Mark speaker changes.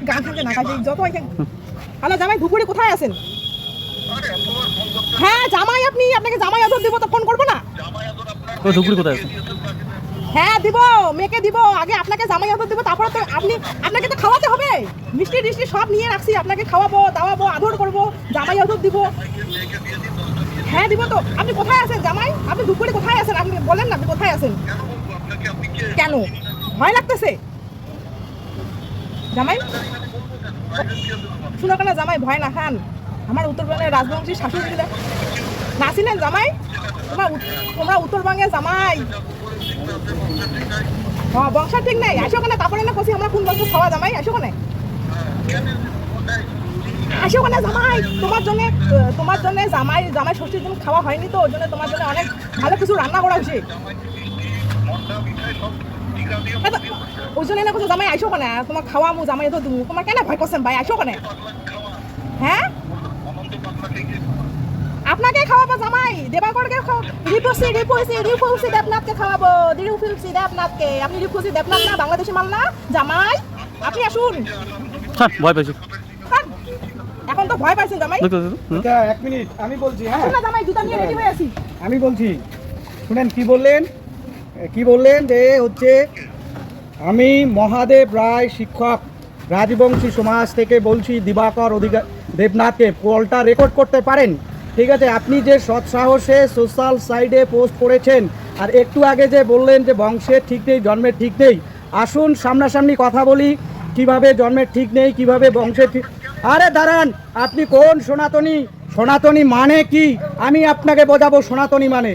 Speaker 1: গান থাকে না কাজে যত হ্যালো জামাই দুপুরে কোথায় আছেন? হ্যাঁ জামাই আপনাকে জামাই আদর দিব তো ফোন করবো না?
Speaker 2: তো দুপুরে কোথায় আছেন?
Speaker 1: হ্যাঁ দিব, মেয়েকে দিব, আগে আপনাকে জামাই আদর দিব, তারপরে তো আপনাকে তো খাওয়াতে হবে। মিষ্টি টিষ্টি সব নিয়ে রাখছি, আপনাকে খাওয়াবো দাওয়াবো আদর করবো, জামাই আদর দিব। হ্যাঁ দিব তো। আপনি কোথায় আছেন জামাই? আপনি দুপুরে কোথায় আছেন আপনি বলেন না, আপনি কোথায় আছেন? কেন ভয় লাগতেছে জামাই? শুনো কেন জামাই, ভয় না খান। আমার উত্তরবঙ্গের রাজবংশী শাশুড়ি ছিলেন না, ছিলেন জামাই? তোমরা উত্তরবঙ্গের জামাই। হ্যাঁ বংশ ঠিক নাই, আসো কেন? তারপরে না কষি আমরা কোন বংশ খাওয়া জামাই, আসো কেন? আসো কেন জামাই? তোমার জন্য জামাই ষষ্ঠীর দিন খাওয়া হয়নি তো, ওই জন্য তোমার জন্য অনেক ভালো কিছু রান্না করা হয়েছে। ওই জন্য না কিছু জামাই আসো কেন? তোমার খাওয়া মু জামাই তো তুমি, তোমার কেন ভয় করছেন ভাই? আসো কেন? হ্যাঁ আপনাকে খাওয়াবো জামাই, দেবাকরকে রিপুসি দেবনাথকে খাওয়াবো, রিপুসি দেবনাথকে। আপনি রিপুসি দেবনাথ না, বাংলাদেশি মাল না জামাই? আপনি আসুন।
Speaker 2: হ্যাঁ ভয় পাইছি
Speaker 1: এখন তো ভয় পাইছেন জামাই?
Speaker 3: আচ্ছা এক মিনিট আমি বলছি। হ্যাঁ
Speaker 1: না জামাই জুতা নিয়ে রেডি হয়ে আছি।
Speaker 3: আমি বলছি, শুনেন কি বললেন যে হচ্ছে আমি মহাদেব রায় শিক্ষক রাজবংশী সমাজ থেকে বলছি দিবাকর দেবনাথকে। কলটা রেকর্ড করতে পারেন? ঠিক আছে, আপনি যে সৎসাহসে সোশ্যাল সাইডে পোস্ট করেছেন আর একটু আগে যে বললেন যে বংশের ঠিক নেই, জন্মের ঠিক নেই, আসুন সামনাসামনি কথা বলি কিভাবে জন্মের ঠিক নেই, কিভাবে বংশের ঠিক। আরে দাঁড়ান, আপনি কোন সনাতনী? সনাতনী মানে কি আমি আপনাকে বোঝাবো। সনাতনী মানে